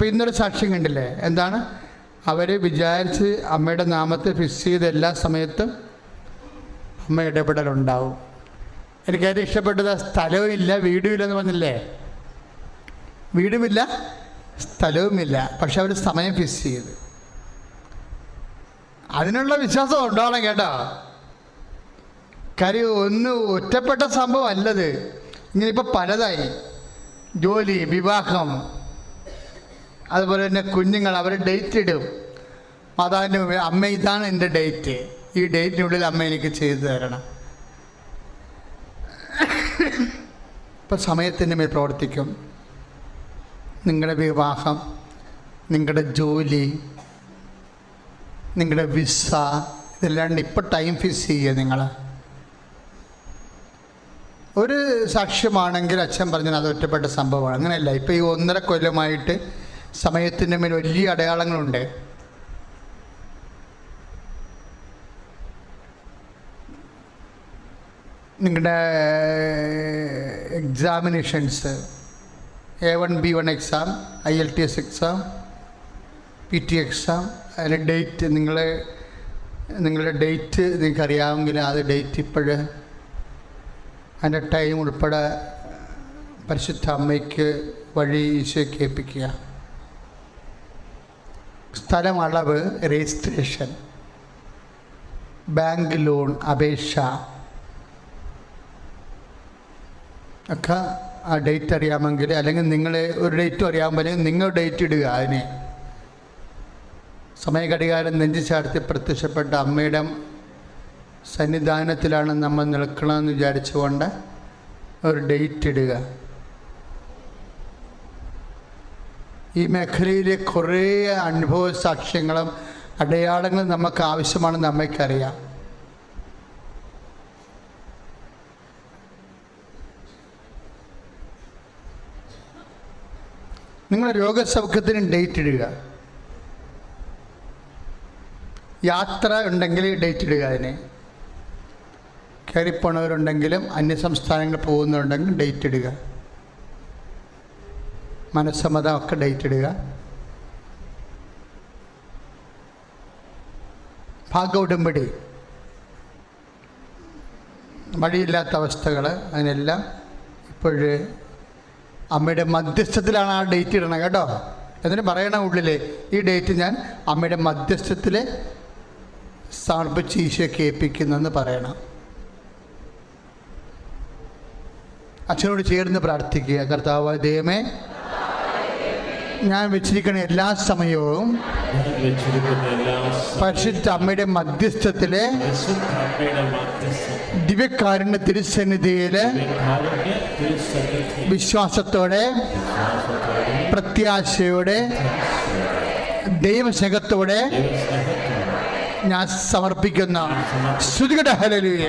ഇപ്പോൾ ഇന്നൊരു സാക്ഷ്യം കണ്ടില്ലേ? എന്താണ് അവർ വിചാരിച്ച് അമ്മയുടെ നാമത്തെ ഫിക്സ് ചെയ്ത എല്ലാ സമയത്തും അമ്മ ഇടപെടലുണ്ടാവും. എനിക്കേറ്റവും ഇഷ്ടപ്പെട്ടത് സ്ഥലവും ഇല്ല വീടും ഇല്ലെന്ന് പറഞ്ഞില്ലേ? വീടുമില്ല സ്ഥലവുമില്ല, പക്ഷെ അവർ സമയം ഫിക്സ് ചെയ്ത്. അതിനുള്ള വിശ്വാസം ഉണ്ടാവണം കേട്ടോ. കാര്യം ഒറ്റപ്പെട്ട സംഭവം അല്ലത്. ഇങ്ങനെ ഇപ്പോൾ പലതായി. ജോലി, വിവാഹം, അതുപോലെ തന്നെ കുഞ്ഞുങ്ങൾ, അവർ ഡേറ്റ് ഇടും. മാതാവിൻ്റെ അമ്മ ഇതാണ് എൻ്റെ ഡേറ്റ്, ഈ ഡേറ്റിനുള്ളിൽ അമ്മ എനിക്ക് ചെയ്തു തരണം. ഇപ്പം സമയത്തിൻ്റെ മേൽ പ്രവർത്തിക്കും. നിങ്ങളുടെ വിവാഹം, നിങ്ങളുടെ ജോലി, നിങ്ങളുടെ വിസ, ഇതെല്ലാം ഇപ്പോൾ ടൈം ഫിക്സ് ചെയ്യുക. നിങ്ങൾ ഒരു സാക്ഷ്യമാണെങ്കിൽ അച്ഛൻ പറഞ്ഞാൽ അത് ഒറ്റപ്പെട്ട സംഭവമാണ്. അങ്ങനെയല്ല. ഇപ്പോൾ ഈ 1.5 കൊല്ലമായിട്ട് സമയത്തിൻ്റെ മേൽ വലിയ അടയാളങ്ങളുണ്ട്. നിങ്ങളുടെ examinations, A1 B1 exam, IELTS exam, PT exam, അതിൻ്റെ ഡേറ്റ് നിങ്ങളുടെ ഡേറ്റ് നിങ്ങൾക്കറിയാമെങ്കിൽ അത് ഡേറ്റ് ഇപ്പോഴ് അതിൻ്റെ ടൈം ഉൾപ്പെടെ പരിശുദ്ധ അമ്മയ്ക്ക് വഴി ഈശോയ്ക്ക് ഏൽപ്പിക്കുക. സ്ഥലം, അളവ്, രജിസ്ട്രേഷൻ, ബാങ്ക് ലോൺ അപേക്ഷ ഒക്കെ ആ ഡേറ്റ് അറിയാമെങ്കിൽ, അല്ലെങ്കിൽ നിങ്ങൾ ഒരു ഡേറ്റും അറിയാമെങ്കിൽ നിങ്ങൾ ഡേറ്റ് ഇടുക. അതിന് സമയഘടികാരം നെഞ്ചു ചാർത്തി പ്രത്യക്ഷപ്പെട്ട അമ്മയുടെ സന്നിധാനത്തിലാണ് നമ്മൾ നിൽക്കണമെന്ന് വിചാരിച്ചുകൊണ്ട് ഒരു ഡേറ്റ് ഇടുക. ഈ മേഖലയിലെ കുറേ അനുഭവ സാക്ഷ്യങ്ങളും അടയാളങ്ങളും നമുക്ക് ആവശ്യമാണെന്ന് അമ്മയ്ക്കറിയാം. നിങ്ങൾ രോഗസൗഖ്യത്തിന് ഡേറ്റ് ഇടുക. യാത്ര ഉണ്ടെങ്കിൽ ഡേറ്റ് ഇടുക. അതിന് കയറിപ്പോണവരുണ്ടെങ്കിലും അന്യസംസ്ഥാനങ്ങളിൽ പോകുന്നവരുണ്ടെങ്കിൽ ഡേറ്റ് ഇടുക. മനസ്സമ്മതം ഒക്കെ ഡേറ്റ് ഇടുക. ഭാഗ ഉടമ്പടി, മടിയില്ലാത്ത അവസ്ഥകൾ, അതിനെല്ലാം ഇപ്പോഴ് അമ്മയുടെ മധ്യസ്ഥത്തിലാണ് ആ ഡേറ്റ് ഇടണം കേട്ടോ. എന്നിട്ട് പറയണം ഉള്ളിൽ, ഈ ഡേറ്റ് ഞാൻ അമ്മയുടെ മധ്യസ്ഥത്തിൽ സമർപ്പിച്ച് ഈശോയ്ക്ക് ഏൽപ്പിക്കുന്നെന്ന് പറയണം. അച്ഛനോട് ചേർന്ന് പ്രാർത്ഥിക്കുക. കർത്താവായ ദൈവമേ, ഞാൻ വെച്ചിരിക്കുന്ന എല്ലാ സമയവും പരിശുദ്ധ അമ്മയുടെ മധ്യസ്ഥത്തിലെ ദിവ്യകാരുണ്യ തിരുസന്നിധിയിൽ വിശ്വാസത്തോടെ, പ്രത്യാശയോടെ, ദൈവസ്നേഹത്തോടെ ഞാൻ സമർപ്പിക്കുന്ന സ്തുതികട ഹല്ലേലൂയ.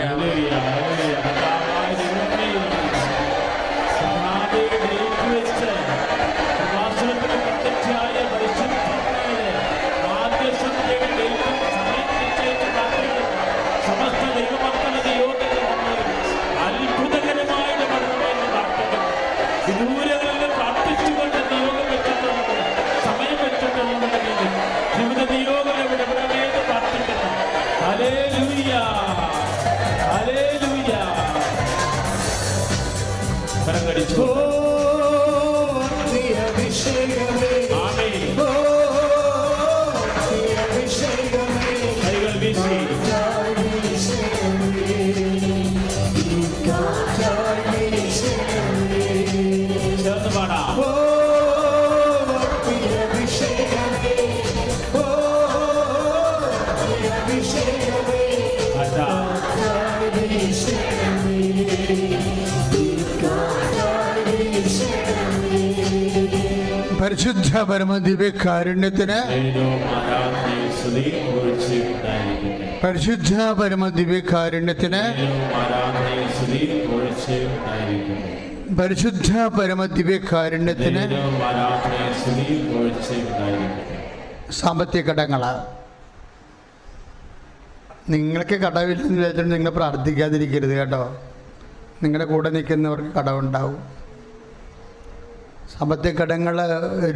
പരിശുദ്ധ പരമദിവ്യകാരുണ്യത്തിന്, പരിശുദ്ധ പരമദിവ്യകാരുണ്യത്തിന്, പരിശുദ്ധ പരമദിവ്യകാരുണ്യത്തിന്. സാമ്പത്തിക കടങ്ങളാണ്. നിങ്ങൾക്ക് കടവില്ലെന്ന് വിചാരിച്ചിട്ട് നിങ്ങൾ പ്രാർത്ഥിക്കാതിരിക്കരുത് കേട്ടോ. നിങ്ങളുടെ കൂടെ നിൽക്കുന്നവർക്ക് കടമുണ്ടാവും. സാമ്പത്തിക കടങ്ങൾ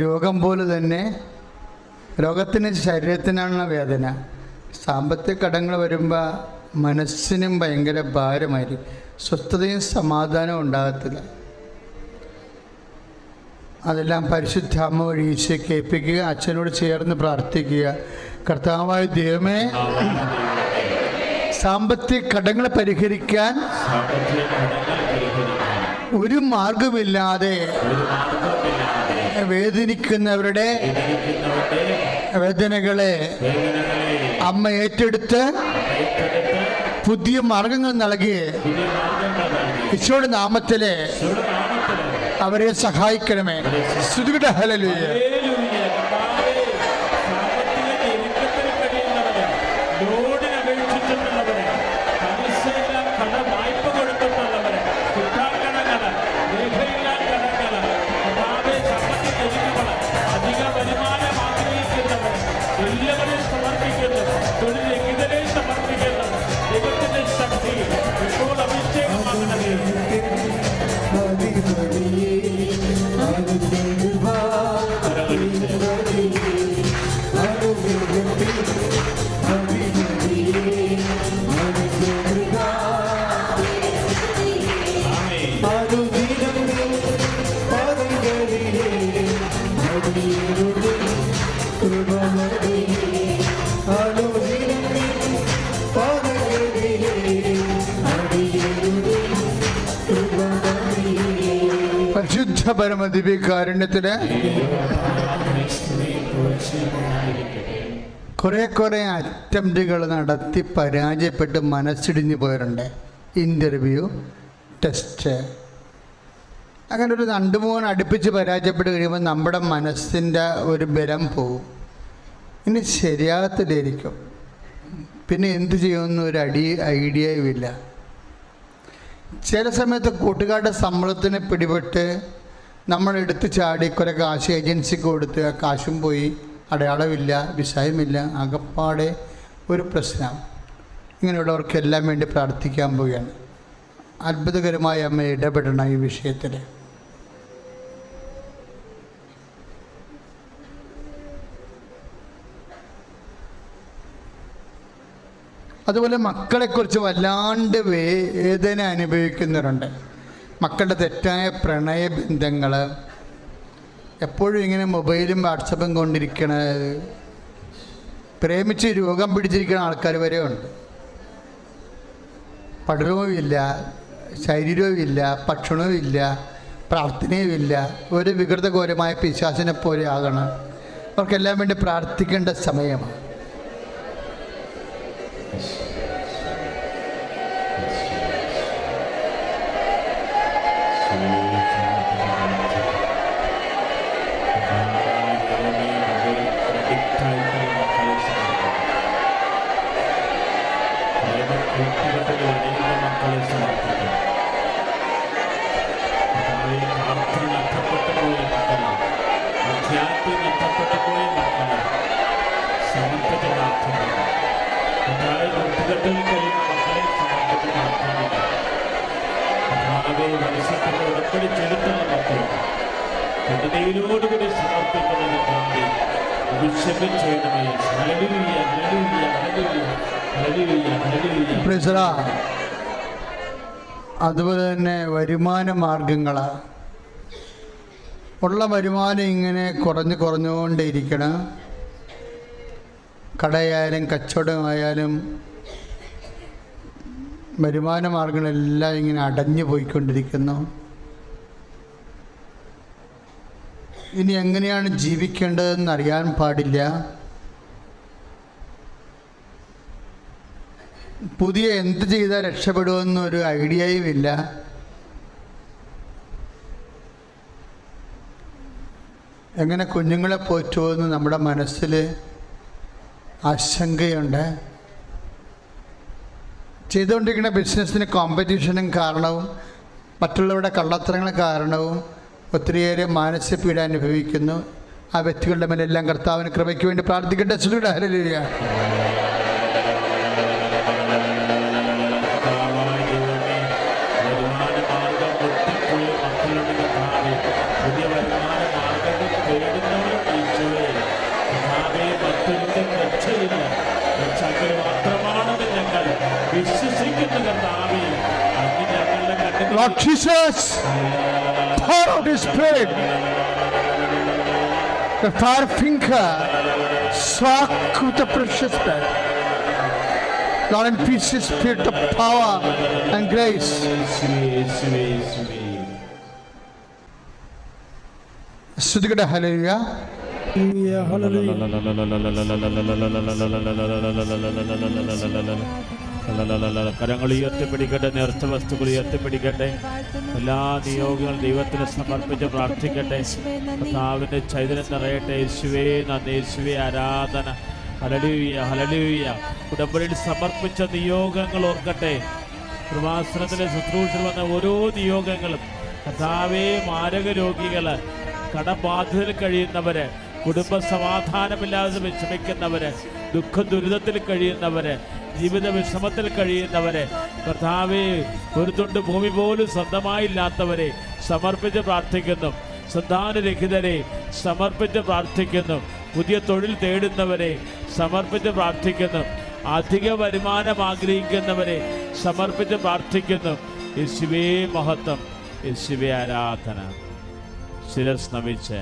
രോഗം പോലെ തന്നെ, രോഗത്തിന് ശരീരത്തിനാണ് വേദന. സാമ്പത്തിക കടങ്ങൾ വരുമ്പോൾ മനസ്സിനും ഭയങ്കര ഭാരമായിരിക്കും, സ്വസ്ഥതയും സമാധാനവും ഉണ്ടാകത്തില്ല. അതെല്ലാം പരിശുദ്ധ അമ്മ വഴി ഈശോയെ കേൾപ്പിക്കുക, അച്ഛനോട് ചേർന്ന് പ്രാർത്ഥിക്കുക. കർത്താവായ ദൈവമേ, സാമ്പത്തിക കടങ്ങൾ പരിഹരിക്കാൻ ഒരു മാർഗമില്ലാതെ വേദനിക്കുന്നവരുടെ വേദനകളെ അമ്മ ഏറ്റെടുത്ത് പുതിയ മാർഗങ്ങൾ നൽകി ഈശോയുടെ നാമത്തിലെ അവരെ സഹായിക്കണമേ. സ്തുതിക്കട്ടെ. ഹല്ലേലൂയ. പരിശുദ്ധ പരമദിവ്യകാരുണ്യത്തിന് കുറെ അറ്റംപ്റ്റുകൾ നടത്തി പരാജയപ്പെട്ട് മനസ്സിടിഞ്ഞു പോയവരുണ്ട്. ഇൻ്റർവ്യൂ, ടെസ്റ്റ്, അങ്ങനെ ഒരു 2-3 അടുപ്പിച്ച് പരാജയപ്പെട്ട് കഴിയുമ്പോൾ നമ്മുടെ മനസ്സിൻ്റെ ഒരു ബലം പോവും. ഇനി ശരിയാകത്തില്ലായിരിക്കും. പിന്നെ എന്ത് ചെയ്യുമെന്ന് ഒരു ഐഡിയയും ഇല്ല. ചില സമയത്ത് കൂട്ടുകാരുടെ സമ്മതത്തിന് പിടിപെട്ട് നമ്മൾ എടുത്ത് ചാടി കുറെ കാശ് ഏജൻസിക്ക് കൊടുത്ത് ആ കാശും പോയി, അടയാളമില്ല, വിഷയമില്ല, ആകപ്പാടെ ഒരു പ്രശ്നം. ഇങ്ങനെയുള്ളവർക്കെല്ലാം വേണ്ടി പ്രാർത്ഥിക്കാൻ പോവുകയാണ്. അത്ഭുതകരമായി അമ്മ ഇടപെടണം ഈ വിഷയത്തിൽ. അതുപോലെ മക്കളെക്കുറിച്ച് വല്ലാണ്ട് വേദന അനുഭവിക്കുന്നവരുണ്ട്. മക്കളുടെ തെറ്റായ പ്രണയബന്ധങ്ങൾ, എപ്പോഴും ഇങ്ങനെ മൊബൈലും വാട്സപ്പും കൊണ്ടിരിക്കണ, പ്രേമിച്ച് രോഗം പിടിച്ചിരിക്കുന്ന ആൾക്കാർ വരെ ഉണ്ട്. പഠനവും ഇല്ല, ശരീരവും ഇല്ല, ഭക്ഷണവും ഇല്ല, പ്രാർത്ഥനയും ഇല്ല, ഒരു വികൃതഘോരമായ പിശാചിനെ പോലെ ആകണം. അവർക്കെല്ലാം വേണ്ടി പ്രാർത്ഥിക്കേണ്ട സമയമാണ്. അതുപോലെ തന്നെ വരുമാന മാർഗങ്ങളാണ്. ഉള്ള വരുമാനം ഇങ്ങനെ കുറഞ്ഞുകൊണ്ടേയിരിക്കണം. കടയായാലും കച്ചവടമായാലും വരുമാന മാർഗങ്ങളെല്ലാം ഇങ്ങനെ അടഞ്ഞു പോയിക്കൊണ്ടിരിക്കുന്നു. ഇനി എങ്ങനെയാണ് ജീവിക്കേണ്ടതെന്ന് അറിയാൻ പാടില്ല. പുതിയ എന്ത് ചെയ്താൽ രക്ഷപ്പെടുമെന്നൊരു ഐഡിയയും ഇല്ല. എങ്ങനെ കുഞ്ഞുങ്ങളെ പോറ്റുമെന്ന് നമ്മുടെ മനസ്സിൽ ആശങ്കയുണ്ട്. ചെയ്തുകൊണ്ടിരിക്കുന്ന ബിസിനസ്സിന് കോമ്പറ്റീഷനും കാരണവും മറ്റുള്ളവരുടെ കള്ളത്തരങ്ങൾ കാരണവും ഒത്തിരിയേറെ മാനസിക പീഡ അനുഭവിക്കുന്നു. ആ വ്യക്തികളുടെ മേലെല്ലാം കർത്താവിന് കൃപയ്ക്ക് വേണ്ടി പ്രാർത്ഥിക്കട്ടെ. ഹല്ലേലൂയ. പുതിയ വരുമാന വിശ്വസിക്കുന്ന കർത്താവേ, അങ്ങ് ഞങ്ങളുടെ കണ്ണിൽ Lord Jesus, pour out His Spirit. The fire finger, soak with the precious blood. Lord, increase His Spirit of power and grace. സ്തുതിക്കട്ടെ. ഹല്ലേലൂയ. കരങ്ങൾ ഉയർത്തിപ്പിടിക്കട്ടെ, നേർച്ച വസ്തുക്കൾ ഉയർത്തിപ്പിടിക്കട്ടെ. എല്ലാ നിയോഗങ്ങളും ദൈവത്തിന് സമർപ്പിച്ച് പ്രാർത്ഥിക്കട്ടെ. കർത്താവിന്റെ ചൈതന്യം നിറയട്ടെ. യേശുവേ നന്ദി, യേശുവേ ആരാധന. Hallelujah, hallelujah. ഉടമ്പടിയിൽ സമർപ്പിച്ച നിയോഗങ്ങൾ ഓർക്കട്ടെ. കൃപാസനത്തിലെ ശുശ്രൂഷയിൽ വന്ന ഓരോ നിയോഗങ്ങളും കർത്താവേ, മാരക രോഗികള്, കടബാധിതയിൽ കഴിയുന്നവര്, കുടുംബ സമാധാനമില്ലാതെ വിഷമിക്കുന്നവര്, ദുഃഖ ദുരിതത്തിൽ കഴിയുന്നവര്, ജീവിത വിഷമത്തിൽ കഴിയുന്നവരെ, കർത്താവേ, ഒരു തുണ്ട് ഭൂമി പോലും സ്വന്തമായില്ലാത്തവരെ സമർപ്പിച്ച് പ്രാർത്ഥിക്കുന്നു. സന്താനരഹിതരെ സമർപ്പിച്ച് പ്രാർത്ഥിക്കുന്നു. പുതിയ തൊഴിൽ തേടുന്നവരെ സമർപ്പിച്ച് പ്രാർത്ഥിക്കുന്നു. അധിക വരുമാനം ആഗ്രഹിക്കുന്നവരെ സമർപ്പിച്ച് പ്രാർത്ഥിക്കുന്നു. യേശുവേ മഹത്വം, യേശുവേ ആരാധന. ശിരസ് നമിച്ച്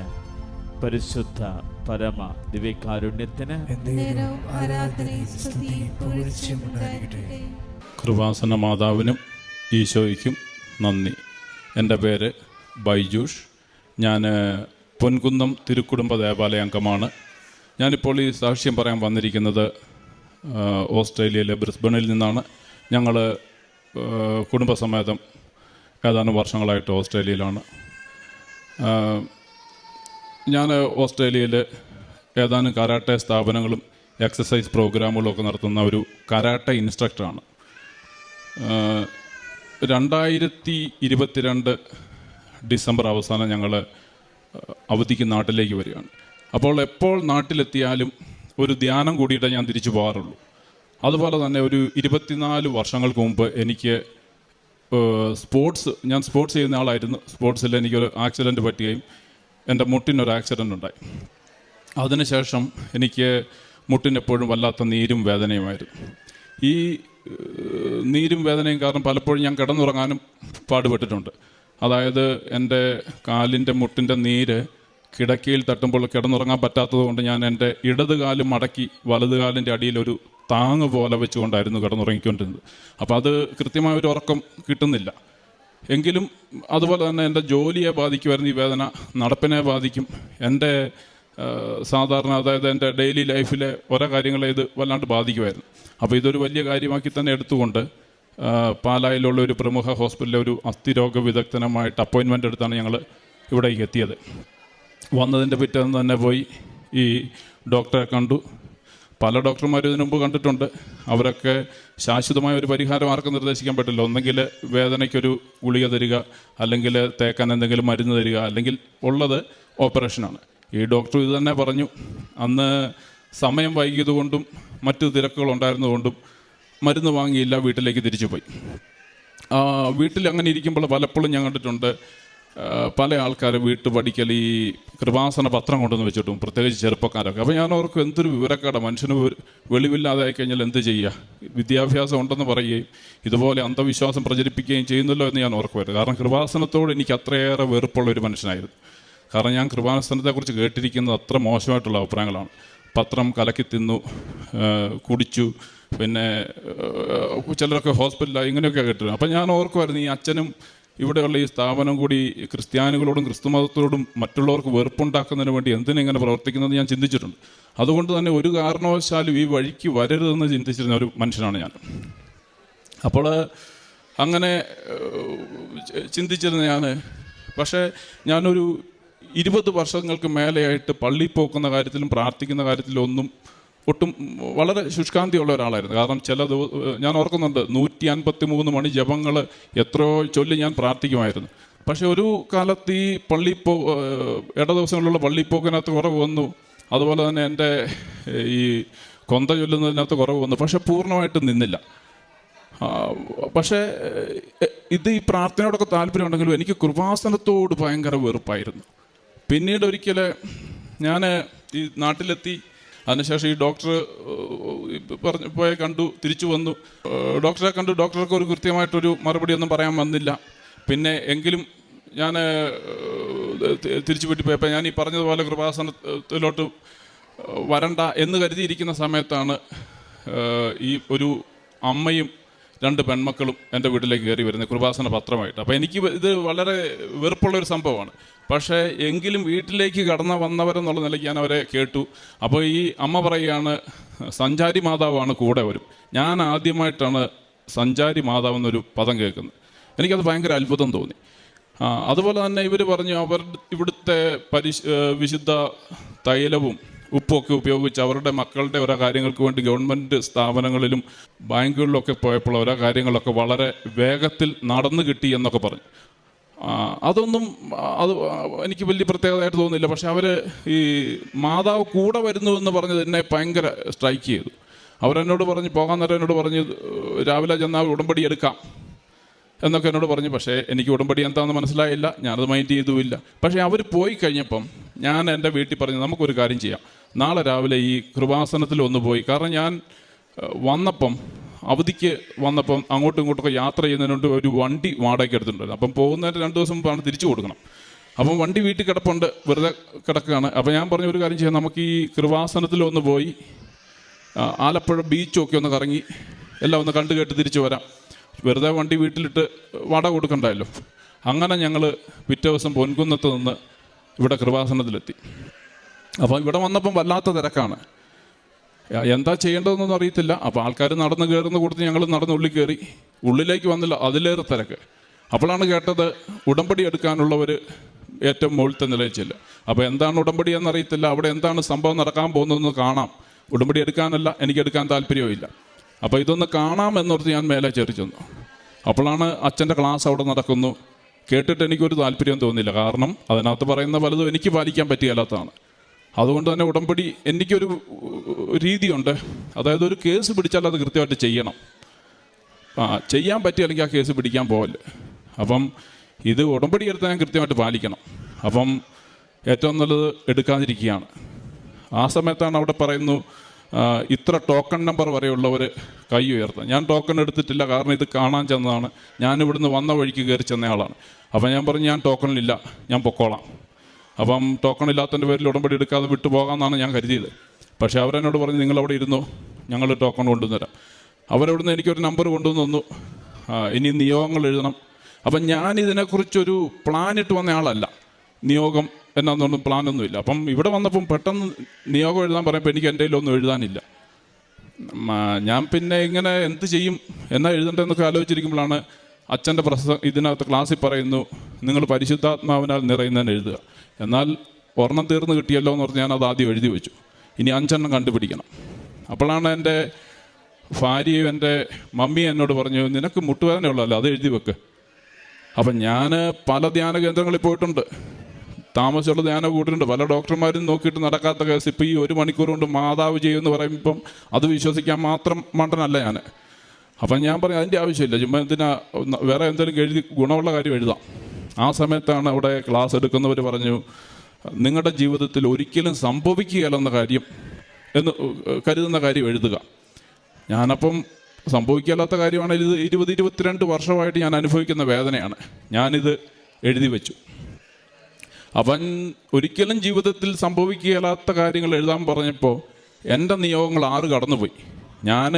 പരിശുദ്ധ പരമ ദിവ്യകാരുണ്യത്തിന് കൃപാസന മാതാവിനും ഈശോയ്ക്കും നന്ദി. എൻ്റെ പേര് ബൈജൂഷ്. ഞാൻ പൊൻകുന്നം തിരുക്കുടുംബ ദേവാലയ അംഗമാണ്. ഞാനിപ്പോൾ ഈ സാക്ഷ്യം പറയാൻ വന്നിരിക്കുന്നത് ഓസ്ട്രേലിയയിലെ ബ്രിസ്ബണിൽ നിന്നാണ്. ഞങ്ങൾ കുടുംബസമേതം ഏതാനും വർഷങ്ങളായിട്ട് ഓസ്ട്രേലിയയിലാണ്. ഞാൻ ഓസ്ട്രേലിയയിൽ ഏതാനും കരാട്ടെ സ്ഥാപനങ്ങളും എക്സസൈസ് പ്രോഗ്രാമുകളും ഒക്കെ നടത്തുന്ന ഒരു കരാട്ടെ ഇൻസ്ട്രക്ടറാണ്. 2022 ഡിസംബർ അവസാനം ഞങ്ങൾ അവധിക്ക് നാട്ടിലേക്ക് വരികയാണ്. അപ്പോൾ എപ്പോൾ നാട്ടിലെത്തിയാലും ഒരു ധ്യാനം കൂടിയിട്ടേ ഞാൻ തിരിച്ചു പോകാറുള്ളൂ. അതുപോലെ തന്നെ ഒരു 24 വർഷങ്ങൾക്ക് മുമ്പ് എനിക്ക് ഞാൻ സ്പോർട്സ് ചെയ്യുന്ന ആളായിരുന്നു. സ്പോർട്സിൽ എനിക്കൊരു ആക്സിഡൻറ്റ് പറ്റുകയും എൻ്റെ മുട്ടിനൊരു ആക്സിഡൻ്റ് ഉണ്ടായി. അതിനുശേഷം എനിക്ക് മുട്ടിനെപ്പോഴും വല്ലാത്ത നീരും വേദനയുമായിരുന്നു. ഈ നീരും വേദനയും കാരണം പലപ്പോഴും ഞാൻ കിടന്നുറങ്ങാനും പാടുപെട്ടിട്ടുണ്ട്. അതായത് എൻ്റെ കാലിൻ്റെ മുട്ടിൻ്റെ നീര് കിടക്കയിൽ തട്ടുമ്പോൾ കിടന്നുറങ്ങാൻ പറ്റാത്തത് കൊണ്ട് ഞാൻ എൻ്റെ ഇടതുകാലും മടക്കി വലതുകാലിൻ്റെ അടിയിലൊരു താങ്ങ് പോലെ വെച്ചുകൊണ്ടായിരുന്നു കിടന്നുറങ്ങിക്കൊണ്ടിരുന്നത്. അപ്പോൾ അത് കൃത്യമായൊരു ഉറക്കം കിട്ടുന്നില്ല. എങ്കിലും അതുപോലെ തന്നെ എൻ്റെ ജോലിയെ ബാധിക്കുമായിരുന്നു ഈ വേദന, നടപ്പിനെ ബാധിക്കും. എൻ്റെ സാധാരണ, അതായത് എൻ്റെ ഡെയിലി ലൈഫിലെ ഓരോ കാര്യങ്ങളെ ഇത് വല്ലാണ്ട് ബാധിക്കുമായിരുന്നു. അപ്പോൾ ഇതൊരു വലിയ കാര്യമാക്കി തന്നെ എടുത്തുകൊണ്ട് പാലായിലുള്ള ഒരു പ്രമുഖ ഹോസ്പിറ്റലിലെ ഒരു അസ്ഥിരോഗ വിദഗ്ധനുമായിട്ട് അപ്പോയിൻമെൻ്റ് എടുത്താണ് ഞങ്ങൾ ഇവിടേക്ക് എത്തിയത്. വന്നതിൻ്റെ പിറ്റേന്ന് തന്നെ പോയി ഈ ഡോക്ടറെ കണ്ടു. പല ഡോക്ടർമാരും ഇതിനു മുമ്പ് കണ്ടിട്ടുണ്ട്. അവരൊക്കെ ശാശ്വതമായ ഒരു പരിഹാരം ആർക്കും നിർദ്ദേശിക്കാൻ പറ്റില്ല. ഒന്നെങ്കിൽ വേദനയ്ക്കൊരു ഗുളിക തരിക, അല്ലെങ്കിൽ തേക്കാൻ എന്തെങ്കിലും മരുന്ന് തരിക, അല്ലെങ്കിൽ ഉള്ളത് ഓപ്പറേഷനാണ്. ഈ ഡോക്ടർ ഇത് തന്നെ പറഞ്ഞു. അന്ന് സമയം വൈകിയതുകൊണ്ടും മറ്റു തിരക്കുകളുണ്ടായിരുന്നതുകൊണ്ടും മരുന്ന് വാങ്ങിയില്ല, വീട്ടിലേക്ക് തിരിച്ചു പോയി. വീട്ടിൽ അങ്ങനെ ഇരിക്കുമ്പോൾ പലപ്പോഴും ഞാൻ കണ്ടിട്ടുണ്ട് പല ആൾക്കാർ വീട്ടുപടിക്കൽ ഈ കൃപാസന പത്രം കൊണ്ടുവന്ന് വെച്ചിട്ടും, പ്രത്യേകിച്ച് ചെറുപ്പക്കാരൊക്കെ. അപ്പോൾ ഞാൻ ഓർക്കും, എന്തൊരു വിവരക്കേടാ, മനുഷ്യന് വെളിവില്ലാതെ ആയിക്കഴിഞ്ഞാൽ എന്ത് ചെയ്യുക? വിദ്യാഭ്യാസം ഉണ്ടെന്ന് പറയുകയും ഇതുപോലെ അന്ധവിശ്വാസം പ്രചരിപ്പിക്കുകയും ചെയ്യുന്നല്ലോ എന്ന് ഞാൻ ഓർക്കുമായിരുന്നു. കാരണം കൃപാസനത്തോട് എനിക്ക് അത്രയേറെ വെറുപ്പുള്ളൊരു മനുഷ്യനായിരുന്നു. കാരണം ഞാൻ കൃപാസനത്തെക്കുറിച്ച് കേട്ടിരിക്കുന്നത് അത്ര മോശമായിട്ടുള്ള അഭിപ്രായങ്ങളാണ്. പത്രം കലക്കി തിന്നു, കുടിച്ചു, പിന്നെ ചിലരൊക്കെ ഹോസ്പിറ്റലായി, ഇങ്ങനെയൊക്കെ കേട്ടിരുന്നു. അപ്പം ഞാൻ ഓർക്കുമായിരുന്നു, ഈ അച്ഛനും ഇവിടെയുള്ള ഈ സ്ഥാപനം കൂടി ക്രിസ്ത്യാനികളോടും ക്രിസ്തുമതത്തോടും മറ്റുള്ളവർക്ക് വെറുപ്പുണ്ടാക്കുന്നതിന് വേണ്ടി എന്തിനെങ്ങനെ പ്രവർത്തിക്കുന്നതെന്ന് ഞാൻ ചിന്തിച്ചിട്ടുണ്ട്. അതുകൊണ്ട് തന്നെ ഒരു കാരണവശാലും ഈ വഴിക്ക് വരരുതെന്ന് ചിന്തിച്ചിരുന്ന ഒരു മനുഷ്യനാണ് ഞാൻ. അപ്പോൾ അങ്ങനെ ചിന്തിച്ചിരുന്ന ഞാൻ, പക്ഷേ ഞാനൊരു 20 വർഷങ്ങൾക്ക് മേലെയായിട്ട് പള്ളിയിൽ പോക്കുന്ന കാര്യത്തിലും പ്രാർത്ഥിക്കുന്ന കാര്യത്തിലും ഒട്ടും വളരെ ശുഷ്കാന്തിയുള്ള ഒരാളായിരുന്നു. കാരണം ഞാൻ ഓർക്കുന്നുണ്ട്, 153 മണി ജപങ്ങൾ എത്രയോ ചൊല്ലി ഞാൻ പ്രാർത്ഥിക്കുമായിരുന്നു. പക്ഷെ ഒരു കാലത്ത് ഈ ഇട ദിവസങ്ങളിലുള്ള പള്ളിപ്പോക്കിനകത്ത് കുറവ് വന്നു. അതുപോലെ തന്നെ എൻ്റെ ഈ കൊന്ത ചൊല്ലുന്നതിനകത്ത് കുറവ് വന്നു. പക്ഷെ പൂർണ്ണമായിട്ട് നിന്നില്ല. പക്ഷേ ഇത് ഈ പ്രാർത്ഥനയോടൊക്കെ താല്പര്യമുണ്ടെങ്കിലും എനിക്ക് കൃപാസനത്തോട് ഭയങ്കര വെറുപ്പായിരുന്നു. പിന്നീട് ഒരിക്കൽ ഞാൻ ഈ നാട്ടിലെത്തി അതിനുശേഷം ഈ ഡോക്ടർ പറഞ്ഞു പോയ കണ്ടു, തിരിച്ചു വന്നു. ഡോക്ടറെ കണ്ടു. ഡോക്ടർക്ക് ഒരു കൃത്യമായിട്ടൊരു മറുപടിയൊന്നും പറയാൻ വന്നില്ല. പിന്നെ എങ്കിലും ഞാൻ തിരിച്ചു വീട്ടിൽ പോയപ്പോൾ ഞാൻ ഈ പറഞ്ഞതുപോലെ കൃപാസനത്തിലോട്ട് വരണ്ട എന്ന് കരുതിയിരിക്കുന്ന സമയത്താണ് ഈ ഒരു അമ്മയും 2 പെൺമക്കളും എൻ്റെ വീട്ടിലേക്ക് കയറി വരുന്നത് കൃപാസന പത്രമായിട്ട്. അപ്പോൾ എനിക്ക് ഇത് വളരെ വെറുപ്പുള്ളൊരു സംഭവമാണ്. പക്ഷേ എങ്കിലും വീട്ടിലേക്ക് കടന്നു വന്നവരെന്നുള്ള നിലയ്ക്ക് ഞാൻ അവരെ കേട്ടു. അപ്പോൾ ഈ അമ്മ പറയുകയാണ്, സഞ്ചാരി മാതാവാണ് കൂടെ വരും. ഞാൻ ആദ്യമായിട്ടാണ് സഞ്ചാരി മാതാവ് എന്നൊരു പദം കേൾക്കുന്നത്. എനിക്കത് ഭയങ്കര അത്ഭുതം തോന്നി. അതുപോലെ തന്നെ ഇവർ പറഞ്ഞു ഇവിടുത്തെ വിശുദ്ധ തൈലവും ഉപ്പൊക്കെ ഉപയോഗിച്ച് അവരുടെ മക്കളുടെ ഓരോ കാര്യങ്ങൾക്ക് വേണ്ടി ഗവൺമെൻറ് സ്ഥാപനങ്ങളിലും ബാങ്കുകളിലൊക്കെ പോയപ്പോൾ ഓരോ കാര്യങ്ങളൊക്കെ വളരെ വേഗത്തിൽ നടന്നു കിട്ടി എന്നൊക്കെ പറഞ്ഞു. അതൊന്നും എനിക്ക് വലിയ പ്രത്യേകതയായിട്ട് തോന്നുന്നില്ല. പക്ഷെ അവർ ഈ മാതാവ് കൂടെ വരുന്നു എന്ന് പറഞ്ഞത് എന്നെ ഭയങ്കര സ്ട്രൈക്ക് ചെയ്തു. അവരെന്നോട് പറഞ്ഞ് പോകാൻ നേരം എന്നോട് പറഞ്ഞ് രാവിലെ ചെന്നാൽ ഉടമ്പടി എടുക്കാം എന്നൊക്കെ എന്നോട് പറഞ്ഞു. പക്ഷേ എനിക്ക് ഉടമ്പടി എന്താണെന്ന് മനസ്സിലായില്ല, ഞാനത് മൈൻഡ് ചെയ്തുമില്ല. പക്ഷേ അവർ പോയി കഴിഞ്ഞപ്പം ഞാൻ എൻ്റെ വീട്ടിൽ പറഞ്ഞു, നമുക്കൊരു കാര്യം ചെയ്യാം, നാളെ രാവിലെ ഈ കൃപാസനത്തിൽ ഒന്ന് പോയി. കാരണം ഞാൻ വന്നപ്പം അവധിക്ക് വന്നപ്പം അങ്ങോട്ടും ഇങ്ങോട്ടൊക്കെ യാത്ര ചെയ്യുന്നതിനുണ്ട് ഒരു വണ്ടി വാടകയ്ക്ക് എടുത്തിട്ടുണ്ടായിരുന്നു. അപ്പം പോകുന്നതിന് 2 ദിവസം മുമ്പാണ് തിരിച്ചു കൊടുക്കണം. അപ്പം വണ്ടി വീട്ടിൽ കിടപ്പുണ്ട്, വെറുതെ കിടക്കുകയാണ്. അപ്പം ഞാൻ പറഞ്ഞ ഒരു കാര്യം ചെയ്യാം, നമുക്ക് ഈ കൃപാസനത്തിൽ ഒന്ന് പോയി ആലപ്പുഴ ബീച്ചൊക്കെ ഒന്ന് കറങ്ങി എല്ലാം ഒന്ന് കണ്ടു കേട്ട് തിരിച്ചു വരാം. വെറുതെ വണ്ടി വീട്ടിലിട്ട് വാടക കൊടുക്കണ്ടായല്ലോ. അങ്ങനെ ഞങ്ങൾ പിറ്റേ ദിവസം പൊൻകുന്നത്ത് നിന്ന് ഇവിടെ കൃപാസനത്തിലെത്തി. അപ്പോൾ ഇവിടെ വന്നപ്പം വല്ലാത്ത തിരക്കാണ്, എന്താ ചെയ്യേണ്ടതെന്നൊന്നും അറിയത്തില്ല. അപ്പോൾ ആൾക്കാർ നടന്ന് കയറുന്ന കൊടുത്ത് ഞങ്ങൾ നടന്ന് ഉള്ളിൽ കയറി. ഉള്ളിലേക്ക് വന്നില്ല, അതിലേറെ തിരക്ക്. അപ്പോഴാണ് കേട്ടത് ഉടമ്പടി എടുക്കാനുള്ളവർ ഏറ്റവും മുകളിലത്തെ നിലയിൽ ചെല്ലുക. അപ്പോൾ എന്താണ് ഉടമ്പടി എന്നറിയത്തില്ല, അവിടെ എന്താണ് സംഭവം നടക്കാൻ പോകുന്നതെന്ന് കാണാം. ഉടമ്പടി എടുക്കാനല്ല, എനിക്കെടുക്കാൻ താല്പര്യവുമില്ല. അപ്പോൾ ഇതൊന്ന് കാണാം എന്നോർത്ത് ഞാൻ മേലെ കയറി ചെന്നു. അപ്പോഴാണ് അച്ഛൻ്റെ ക്ലാസ് അവിടെ നടക്കുന്നു. കേട്ടിട്ട് എനിക്കൊരു താല്പര്യം തോന്നിയില്ല. കാരണം അതിനകത്ത് പറയുന്ന പലതും എനിക്ക് പാലിക്കാൻ പറ്റിയാലാത്തതാണ്. അതുകൊണ്ട് തന്നെ ഉടമ്പടി എനിക്കൊരു രീതിയുണ്ട്. അതായത് ഒരു കേസ് പിടിച്ചാൽ അത് കൃത്യമായിട്ട് ചെയ്യണം. ചെയ്യാൻ പറ്റിയല്ലെങ്കിൽ ആ കേസ് പിടിക്കാൻ പോകല്ലേ. അപ്പം ഇത് ഉടമ്പടി എടുത്താൽ ഞാൻ കൃത്യമായിട്ട് പാലിക്കണം. അപ്പം ഏറ്റവും നല്ലത് എടുക്കാതിരിക്കുകയാണ്. ആ സമയത്താണ് അവിടെ പറയുന്നു, ഇത്ര ടോക്കൺ നമ്പർ വരെയുള്ളവർ കൈ ഉയർത്തുക. ഞാൻ ടോക്കൺ എടുത്തിട്ടില്ല, കാരണം ഇത് കാണാൻ ചെന്നതാണ്. ഞാനിവിടുന്ന് വന്ന വഴിക്ക് കയറി ചെന്നയാളാണ്. അപ്പം ഞാൻ പറഞ്ഞു, ഞാൻ ടോക്കണിലില്ല, ഞാൻ പൊക്കോളാം. അപ്പം ടോക്കൺ ഇല്ലാത്തതിൻ്റെ പേരിൽ ഉടമ്പടി എടുക്കാതെ വിട്ടു പോകാമെന്നാണ് ഞാൻ കരുതിയത്. പക്ഷേ അവരെന്നോട് പറഞ്ഞു, നിങ്ങളവിടെ ഇരുന്നു, ഞങ്ങൾ ടോക്കൺ കൊണ്ടുവന്നുതരാം. അവരവിടുന്ന് എനിക്കൊരു നമ്പർ കൊണ്ടുവന്നു. ഇനി നിയോഗങ്ങൾ എഴുതണം. അപ്പം ഞാൻ ഇതിനെക്കുറിച്ചൊരു പ്ലാനിട്ട് വന്ന ആളല്ല. നിയോഗം എന്നാന്നൊന്നും പ്ലാനൊന്നുമില്ല. അപ്പം ഇവിടെ വന്നപ്പം പെട്ടെന്ന് നിയോഗം എഴുതാൻ പറയുമ്പോൾ എനിക്ക് എൻ്റെ കയ്യിലൊന്നും എഴുതാനില്ല. ഞാൻ പിന്നെ ഇങ്ങനെ എന്ത് ചെയ്യും, എന്നാ എഴുതേണ്ടതെന്നൊക്കെ ആലോചിച്ചിരിക്കുമ്പോഴാണ് അച്ഛൻ്റെ ഇതിനകത്ത് ക്ലാസ്സിൽ പറയുന്നു, നിങ്ങൾ പരിശുദ്ധാത്മാവിനാൽ നിറയുന്നതിന് എഴുതുക. എന്നാൽ ഒരെണ്ണം തീർന്ന് കിട്ടിയല്ലോ എന്ന് പറഞ്ഞ് ഞാൻ അത് ആദ്യം എഴുതി വെച്ചു. ഇനി 5 കണ്ടുപിടിക്കണം. അപ്പോഴാണ് എൻ്റെ ഭാര്യയും എൻ്റെ മമ്മിയും എന്നോട് പറഞ്ഞു, നിനക്ക് മുട്ടുവേദന ഉള്ളതല്ലോ, അത് എഴുതി വെക്ക്. അപ്പം ഞാൻ പല ധ്യാന കേന്ദ്രങ്ങളിൽ പോയിട്ടുണ്ട്, താമസിച്ചുള്ള ധ്യാനം കൂട്ടിട്ടുണ്ട്. പല ഡോക്ടർമാരും നോക്കിയിട്ട് നടക്കാത്ത കേസ് ഇപ്പോൾ ഈ 1 മണിക്കൂർ കൊണ്ട് മാതാവ് ചെയ്യുമെന്ന് പറയുമ്പം അത് വിശ്വസിക്കാൻ മാത്രം മണ്ടനല്ല ഞാൻ. അപ്പം ഞാൻ പറയും, അതിൻ്റെ ആവശ്യമില്ല, ചുമ്മാ എന്തിനാ വേറെ എന്തെങ്കിലും എഴുതി ഗുണമുള്ള കാര്യം എഴുതാം. ആ സമയത്താണ് അവിടെ ക്ലാസ് എടുക്കുന്നവർ പറഞ്ഞു, നിങ്ങളുടെ ജീവിതത്തിൽ ഒരിക്കലും സംഭവിക്കുകയില്ലെന്ന കാര്യം എന്ന് കരുതുന്ന കാര്യം എഴുതുക. ഞാനപ്പം സംഭവിക്കാത്ത കാര്യമാണെങ്കിൽ ഇത് 20-22 വർഷമായിട്ട് ഞാൻ അനുഭവിക്കുന്ന വേദനയാണ്. ഞാനിത് എഴുതി വെച്ചു. അവൻ ഒരിക്കലും ജീവിതത്തിൽ സംഭവിക്കാത്ത കാര്യങ്ങൾ എഴുതാൻ പറഞ്ഞപ്പോൾ എൻ്റെ നിയോഗങ്ങൾ 6 കടന്നുപോയി. ഞാൻ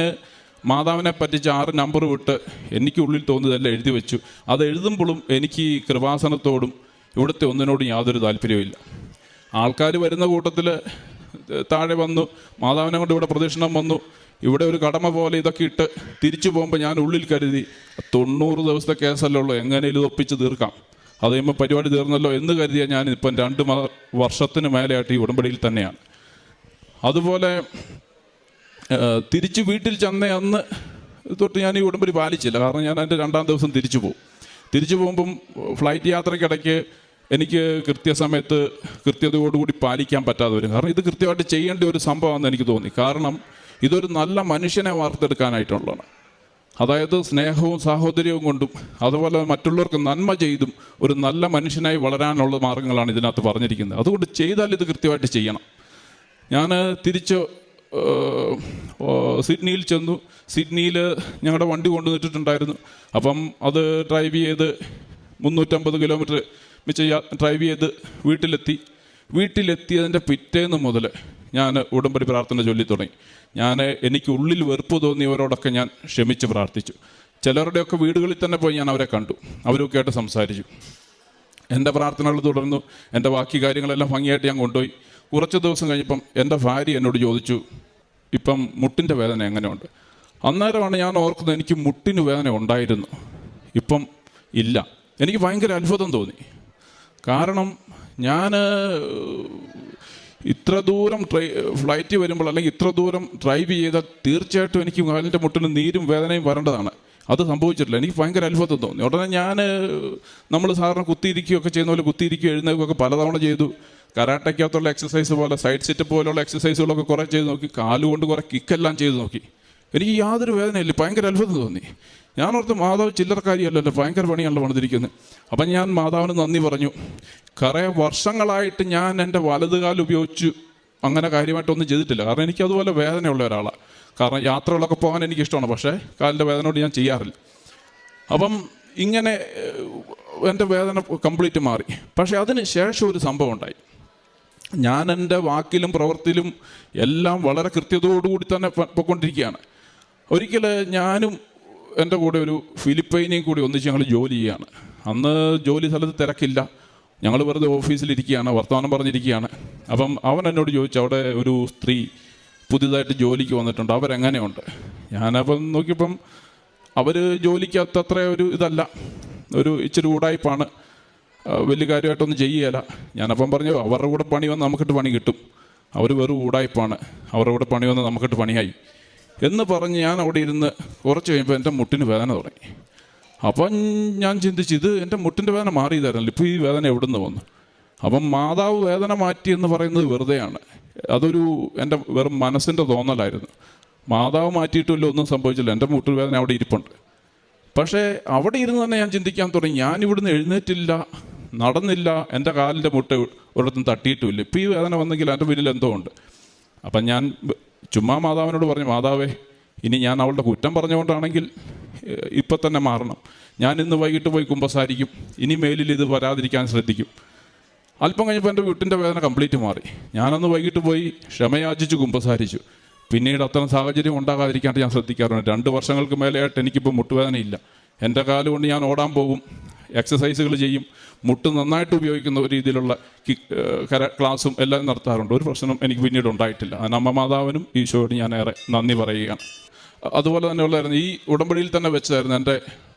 മാതാവിനെ പറ്റിച്ച് 6 നമ്പർ വിട്ട് എനിക്കുള്ളിൽ തോന്നിയതെല്ലാം എഴുതി വെച്ചു. അത് എഴുതുമ്പോഴും എനിക്ക് ഈ കൃപാസനത്തോടും ഇവിടുത്തെ ഒന്നിനോടും യാതൊരു താല്പര്യവുമില്ല. ആൾക്കാർ വരുന്ന കൂട്ടത്തിൽ താഴെ വന്നു, മാതാവിനെ കൊണ്ട് ഇവിടെ പ്രദക്ഷിണം വന്നു, ഇവിടെ ഒരു കടമ പോലെ ഇതൊക്കെ ഇട്ട് തിരിച്ചു പോകുമ്പോൾ ഞാൻ ഉള്ളിൽ കരുതി 90 ദിവസത്തെ കേസല്ലേ ഉള്ളൂ, എങ്ങനെയും ഒപ്പിച്ച് തീർക്കാം, അത് കഴിയുമ്പോൾ പരിപാടി തീർന്നല്ലോ എന്ന് കരുതിയ ഞാൻ ഇപ്പം 2 വർഷത്തിന് മേലെയായിട്ട് ഈ ഉടമ്പടിയിൽ തന്നെയാണ്. അതുപോലെ തിരിച്ച് വീട്ടിൽ ചെന്ന അന്ന് തൊട്ട് ഞാൻ ഈ ഉടമ്പടി പാലിച്ചില്ല. കാരണം ഞാൻ എൻ്റെ 2-ാം ദിവസം തിരിച്ചു പോകും. തിരിച്ചു പോകുമ്പം ഫ്ലൈറ്റ് യാത്രയ്ക്കിടയ്ക്ക് എനിക്ക് കൃത്യസമയത്ത് കൃത്യതയോടുകൂടി പാലിക്കാൻ പറ്റാതെ വരും. കാരണം ഇത് കൃത്യമായിട്ട് ചെയ്യേണ്ട ഒരു സംഭവമാണെന്ന് എനിക്ക് തോന്നി. കാരണം ഇതൊരു നല്ല മനുഷ്യനെ വാർത്തെടുക്കാനായിട്ടുള്ളതാണ്. അതായത് സ്നേഹവും സാഹോദര്യവും കൊണ്ടും അതുപോലെ മറ്റുള്ളവർക്ക് നന്മ ചെയ്തും ഒരു നല്ല മനുഷ്യനായി വളരാനുള്ള മാർഗ്ഗങ്ങളാണ് ഇതിനകത്ത് പറഞ്ഞിരിക്കുന്നത്. അതുകൊണ്ട് ചെയ്താൽ ഇത് കൃത്യമായിട്ട് ചെയ്യണം. ഞാൻ തിരിച്ച് സിഡ്നിയിൽ ചെന്നു. സിഡ്നിയിൽ ഞങ്ങളുടെ വണ്ടി കൊണ്ടുവന്നിട്ടുണ്ടായിരുന്നു. അപ്പം അത് ഡ്രൈവ് ചെയ്ത് 350 കിലോമീറ്റർ ഡ്രൈവ് ചെയ്ത് വീട്ടിലെത്തിയതിൻ്റെ പിറ്റേന്ന് മുതൽ ഞാൻ ഉടമ്പടി പ്രാർത്ഥന ചൊല്ലി തുടങ്ങി. എനിക്ക് ഉള്ളിൽ വെറുപ്പ് തോന്നിയവരോടൊക്കെ ഞാൻ ക്ഷമിച്ച് പ്രാർത്ഥിച്ചു. ചിലരുടെയൊക്കെ വീടുകളിൽ തന്നെ പോയി ഞാൻ അവരെ കണ്ടു, അവരൊക്കെ ആയിട്ട് സംസാരിച്ചു. എൻ്റെ പ്രാർത്ഥനകൾ തുടർന്നു. എൻ്റെ ബാക്കി കാര്യങ്ങളെല്ലാം ഭംഗിയായിട്ട് ഞാൻ കൊണ്ടുപോയി. കുറച്ച് ദിവസം കഴിഞ്ഞപ്പം എൻ്റെ ഭാര്യ എന്നോട് ചോദിച്ചു, ഇപ്പം മുട്ടിൻ്റെ വേദന എങ്ങനെയുണ്ട്? അന്നേരമാണ് ഞാൻ ഓർക്കുന്നത്, എനിക്ക് മുട്ടിന് വേദന ഉണ്ടായിരുന്നു, ഇപ്പം ഇല്ല. എനിക്ക് ഭയങ്കര അത്ഭുതം തോന്നി. കാരണം ഞാൻ ഇത്ര ദൂരം ഫ്ലൈറ്റ് വരുമ്പോൾ അല്ലെങ്കിൽ ഇത്ര ദൂരം ഡ്രൈവ് ചെയ്താൽ തീർച്ചയായിട്ടും എനിക്ക് കാലിൻ്റെ മുട്ടിന് നീരും വേദനയും വരേണ്ടതാണ്. അത് സംഭവിച്ചിട്ടില്ല. എനിക്ക് ഭയങ്കര അത്ഭുതം തോന്നി. ഉടനെ നമ്മൾ സാധാരണ കുത്തിയിരിക്കുകയൊക്കെ ചെയ്യുന്ന പോലെ കുത്തിയിരിക്കുക എഴുന്നേൽക്കുകയൊക്കെ പലതവണ ചെയ്തു. കരാട്ടയ്ക്കകത്തുള്ള എക്സസൈസ് പോലെ സൈഡ് സെറ്റപ്പ് പോലുള്ള എക്സസൈസുകളൊക്കെ കുറേ ചെയ്ത് നോക്കി. കാലുകൊണ്ട് കുറേ കിക്കെല്ലാം ചെയ്ത് നോക്കി. എനിക്ക് യാതൊരു വേദനയില്ല. ഭയങ്കര അത്ഭുതം തോന്നി. ഞാനോർത്ത് മാതാവ് ചില്ലറക്കാരിയല്ലല്ലോ, ഭയങ്കര പണിയാണല്ലോ പണിതിരിക്കുന്നത്. അപ്പം ഞാൻ മാതാവിന് നന്ദി പറഞ്ഞു. കുറേ വർഷങ്ങളായിട്ട് ഞാൻ എൻ്റെ വലതുകാൽ ഉപയോഗിച്ച് അങ്ങനെ കാര്യമായിട്ടൊന്നും ചെയ്തിട്ടില്ല. കാരണം എനിക്കതുപോലെ വേദനയുള്ള ഒരാളാണ്. കാരണം യാത്രകളൊക്കെ പോകാൻ എനിക്കിഷ്ടമാണ്, പക്ഷേ കാലിൻ്റെ വേദനയോട് ഞാൻ ചെയ്യാറില്ല. അപ്പം ഇങ്ങനെ എൻ്റെ വേദന കംപ്ലീറ്റ് മാറി. പക്ഷേ അതിന് ശേഷം ഒരു സംഭവം ഉണ്ടായി. ഞാൻ എൻ്റെ വാക്കിലും പ്രവൃത്തിയിലും എല്ലാം വളരെ കൃത്യതയോടുകൂടി തന്നെ പോയിക്കൊണ്ടിരിക്കുകയാണ്. ഒരിക്കൽ ഞാനും എൻ്റെ കൂടെ ഒരു ഫിലിപ്പൈനെയും കൂടി ഒന്നിച്ച് ഞങ്ങൾ ജോലി ചെയ്യുകയാണ്. അന്ന് ജോലി സ്ഥലത്ത് തിരക്കില്ല, ഞങ്ങൾ വെറുതെ ഓഫീസിലിരിക്കുകയാണ്, വർത്തമാനം പറഞ്ഞിരിക്കുകയാണ്. അപ്പം അവൻ എന്നോട് ചോദിച്ചു, അവിടെ ഒരു സ്ത്രീ പുതിയതായിട്ട് ജോലിക്ക് വന്നിട്ടുണ്ട്, അവരെങ്ങനെയുണ്ട്? ഞാനപ്പം നോക്കിയപ്പം അവർ ജോലിക്കകത്ത് അത്ര ഒരു ഇതല്ല, ഒരു ഇച്ചിരി ഉടായ്പാണ്, വലിയ കാര്യമായിട്ടൊന്നും ചെയ്യുകയില്ല. ഞാനപ്പം പറഞ്ഞു, അവരുടെ കൂടെ പണി വന്ന് നമുക്കിട്ട് പണി കിട്ടും, അവർ വെറും ഉടായ്പാണ്, അവരുടെ കൂടെ പണി വന്ന് നമുക്കിട്ട് പണിയായി എന്ന് പറഞ്ഞ് ഞാൻ അവിടെ ഇരുന്ന് കുറച്ച് കഴിയുമ്പോൾ എൻ്റെ മുട്ടിന് വേദന തുടങ്ങി. അപ്പം ഞാൻ ചിന്തിച്ച്, ഇത് എൻ്റെ മുട്ടിൻ്റെ വേദന മാറിയതായിരുന്നല്ലോ, ഇപ്പോൾ ഈ വേദന എവിടെ നിന്ന് വന്നു? അപ്പം മാതാവ് വേദന മാറ്റി എന്ന് പറയുന്നത് വെറുതെയാണ്. അതൊരു എൻ്റെ വെറും മനസ്സിൻ്റെ തോന്നലായിരുന്നു. മാതാവ് മാറ്റിയിട്ടില്ല, ഒന്നും സംഭവിച്ചില്ല, എൻ്റെ മുട്ടിന് വേദന അവിടെ ഇരിപ്പുണ്ട്. പക്ഷേ അവിടെ ഇരുന്ന് തന്നെ ഞാൻ ചിന്തിക്കാൻ തുടങ്ങി, ഞാനിവിടുന്ന് എഴുന്നേറ്റില്ല, നടന്നില്ല, എൻ്റെ കാലിൻ്റെ മുട്ട ഒരിടത്തും തട്ടിയിട്ടുമില്ല, ഇപ്പോൾ ഈ വേദന വന്നെങ്കിൽ എൻ്റെ പിന്നിൽ എന്തോ ഉണ്ട്. അപ്പം ഞാൻ ചുമ്മാ മാതാവിനോട് പറഞ്ഞു, മാതാവേ, ഇനി ഞാൻ അവളുടെ കുറ്റം പറഞ്ഞുകൊണ്ടാണെങ്കിൽ ഇപ്പം തന്നെ മാറണം. ഞാൻ ഇന്ന് വൈകിട്ട് പോയി കുമ്പസാരിക്കും, ഇനി മേലിൽ ഇത് വരാതിരിക്കാൻ ശ്രദ്ധിക്കും. അല്പം കഴിഞ്ഞപ്പോൾ എൻ്റെ വീട്ടിൻ്റെ വേദന കംപ്ലീറ്റ് മാറി. ഞാനന്ന് വൈകിട്ട് പോയി ക്ഷമയാചിച്ച് കുമ്പസാരിച്ചു. പിന്നീട് അത്തരം സാഹചര്യം ഉണ്ടാകാതിരിക്കാണ്ട് ഞാൻ ശ്രദ്ധിക്കാറുണ്ട്. 2 വർഷങ്ങൾക്ക് മേലെയായിട്ട് എനിക്കിപ്പോൾ മുട്ടുവേദനയില്ല. എൻ്റെ കാലുകൊണ്ട് ഞാൻ ഓടാൻ പോകും, എക്സസൈസുകൾ ചെയ്യും, മുട്ട് നന്നായിട്ട് ഉപയോഗിക്കുന്ന രീതിയിലുള്ള ക്ലാസ്സും എല്ലാം നടത്താറുണ്ട്. ഒരു പ്രശ്നം എനിക്ക് പിന്നീട് ഉണ്ടായിട്ടില്ല. അതിന് അമ്മ മാതാവിനും ഈശോയോട് ഞാൻ ഏറെ നന്ദി പറയുകയാണ്. അതുപോലെ തന്നെ ഉള്ളായിരുന്നു, ഈ ഉടമ്പടിയിൽ തന്നെ വെച്ചായിരുന്നു എൻ്റെ